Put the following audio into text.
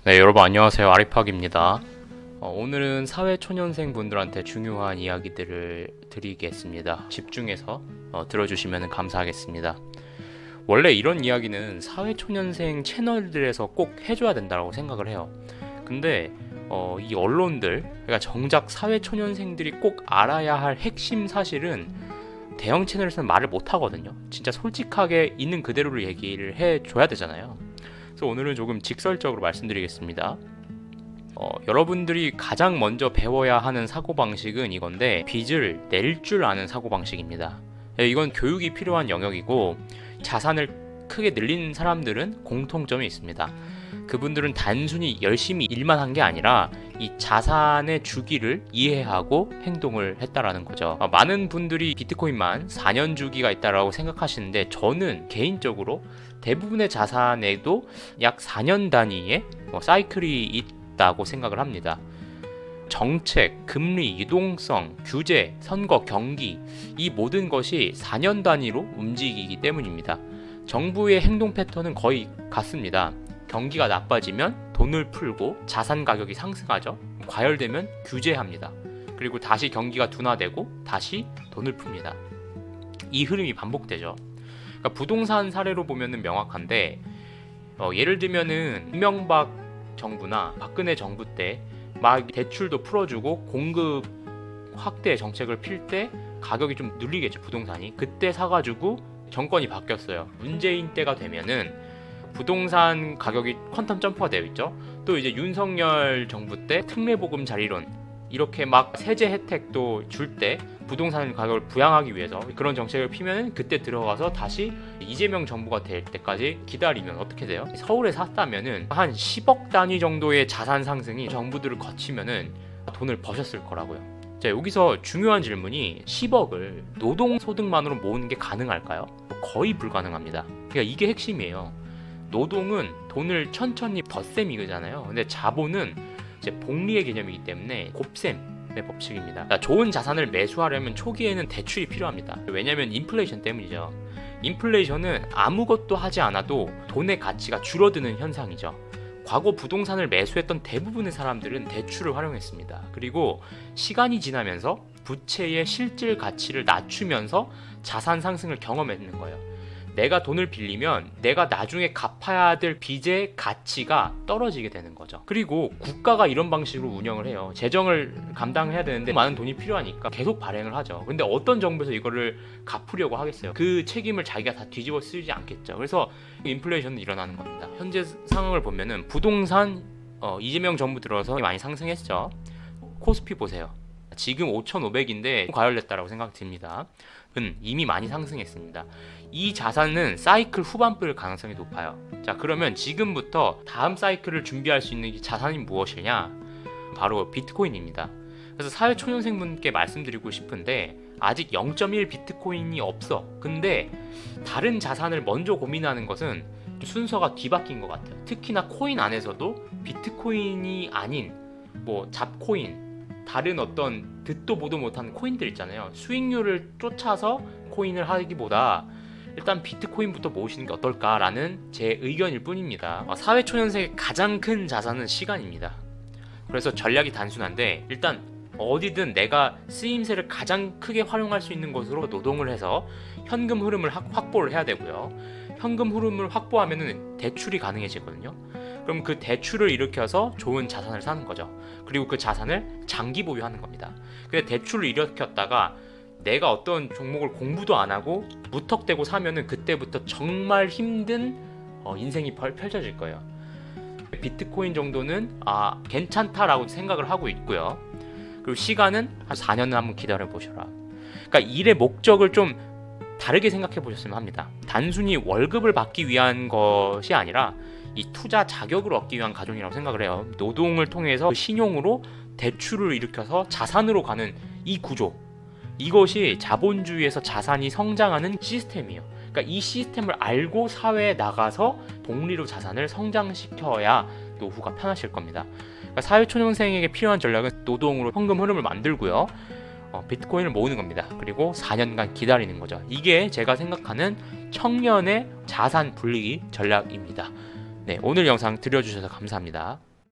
네, 여러분 안녕하세요. 아리팍입니다. 오늘은 사회초년생 분들한테 중요한 이야기들을 드리겠습니다. 집중해서 들어주시면 감사하겠습니다. 원래 이런 이야기는 사회초년생 채널들에서 꼭 해줘야 된다고 생각을 해요. 근데 이 언론들, 그러니까 정작 사회초년생들이 꼭 알아야 할 핵심 사실은 대형 채널에서는 말을 못 하거든요. 진짜 솔직하게 있는 그대로를 얘기를 해줘야 되잖아요. 그래서 오늘은 조금 직설적으로 말씀드리겠습니다. 여러분들이 가장 먼저 배워야 하는 사고방식은 이건데, 빚을 낼 줄 아는 사고방식입니다. 이건 교육이 필요한 영역이고, 자산을 크게 늘린 사람들은 공통점이 있습니다. 그분들은 단순히 열심히 일만 한 게 아니라 이 자산의 주기를 이해하고 행동을 했다라는 거죠. 많은 분들이 비트코인만 4년 주기가 있다라고 생각하시는데, 저는 개인적으로 대부분의 자산에도 약 4년 단위의 사이클이 있다고 생각을 합니다. 정책, 금리, 유동성, 규제, 선거, 경기, 이 모든 것이 4년 단위로 움직이기 때문입니다. 정부의 행동 패턴은 거의 같습니다. 경기가 나빠지면 돈을 풀고 자산 가격이 상승하죠. 과열되면 규제합니다. 그리고 다시 경기가 둔화되고 다시 돈을 풉니다. 이 흐름이 반복되죠. 그러니까 부동산 사례로 보면은 명확한데, 예를 들면은 이명박 정부나 박근혜 정부 때 막 대출도 풀어주고 공급 확대 정책을 필 때 가격이 좀 눌리겠죠, 부동산이. 그때 사가지고 정권이 바뀌었어요. 문재인 때가 되면은 부동산 가격이 퀀텀 점프가 되어 있죠. 또 이제 윤석열 정부 때 특례보금 자리론, 이렇게 막 세제 혜택도 줄 때 부동산 가격을 부양하기 위해서 그런 정책을 피면은 그때 들어가서 다시 이재명 정부가 될 때까지 기다리면 어떻게 돼요? 서울에 샀다면은 한 10억 단위 정도의 자산 상승이 정부들을 거치면은 돈을 버셨을 거라고요. 자, 여기서 중요한 질문이, 10억을 노동소득만으로 모으는 게 가능할까요? 거의 불가능합니다. 그러니까 이게 핵심이에요. 노동은 돈을 천천히 덧셈이잖아요. 근데 자본은 이제 복리의 개념이기 때문에 곱셈의 법칙입니다. 그러니까 좋은 자산을 매수하려면 초기에는 대출이 필요합니다. 왜냐하면 인플레이션 때문이죠. 인플레이션은 아무것도 하지 않아도 돈의 가치가 줄어드는 현상이죠. 과거 부동산을 매수했던 대부분의 사람들은 대출을 활용했습니다. 그리고 시간이 지나면서 부채의 실질 가치를 낮추면서 자산 상승을 경험했는 거예요. 내가 돈을 빌리면 내가 나중에 갚아야 될 빚의 가치가 떨어지게 되는 거죠. 그리고 국가가 이런 방식으로 운영을 해요. 재정을 감당해야 되는데 많은 돈이 필요하니까 계속 발행을 하죠. 근데 어떤 정부에서 이거를 갚으려고 하겠어요? 그 책임을 자기가 다 뒤집어 쓰지 않겠죠. 그래서 인플레이션은 일어나는 겁니다. 현재 상황을 보면은 부동산 이재명 정부 들어서 많이 상승했죠. 코스피 보세요. 지금 5,500인데 과열됐다라고 생각 듭니다. 이미 많이 상승했습니다. 이 자산은 사이클 후반부일 가능성이 높아요. 자, 그러면 지금부터 다음 사이클을 준비할 수 있는 자산이 무엇이냐? 바로 비트코인입니다. 그래서 사회초년생분께 말씀드리고 싶은데, 아직 0.1 비트코인이 없어. 근데 다른 자산을 먼저 고민하는 것은 순서가 뒤바뀐 것 같아요. 특히나 코인 안에서도 비트코인이 아닌 잡코인, 다른 어떤 듣도 보도 못하는 코인들 있잖아요. 수익률을 쫓아서 코인을 하기보다 일단 비트코인부터 모으시는 게 어떨까라는 제 의견일 뿐입니다. 사회초년생의 가장 큰 자산은 시간입니다. 그래서 전략이 단순한데, 일단 어디든 내가 쓰임새를 가장 크게 활용할 수 있는 곳으로 노동을 해서 현금 흐름을 확보를 해야 되고요. 현금 흐름을 확보하면 대출이 가능해지거든요. 그럼 그 대출을 일으켜서 좋은 자산을 사는 거죠. 그리고 그 자산을 장기 보유하는 겁니다. 근데 대출을 일으켰다가 내가 어떤 종목을 공부도 안 하고 무턱대고 사면은 그때부터 정말 힘든 인생이 펼쳐질 거예요. 비트코인 정도는 괜찮다라고 생각을 하고 있고요. 그리고 시간은 한 4년은 한번 기다려 보셔라. 그러니까 일의 목적을 좀 다르게 생각해 보셨으면 합니다. 단순히 월급을 받기 위한 것이 아니라 이 투자 자격을 얻기 위한 가정이라고 생각을 해요. 노동을 통해서 신용으로 대출을 일으켜서 자산으로 가는 이 구조, 이것이 자본주의에서 자산이 성장하는 시스템이에요. 그러니까 이 시스템을 알고 사회에 나가서 복리로 자산을 성장시켜야 노후가 편하실 겁니다. 그러니까 사회초년생에게 필요한 전략은 노동으로 현금 흐름을 만들고요. 비트코인을 모으는 겁니다. 그리고 4년간 기다리는 거죠. 이게 제가 생각하는 청년의 자산 불리기 전략입니다. 네, 오늘 영상 들려주셔서 감사합니다.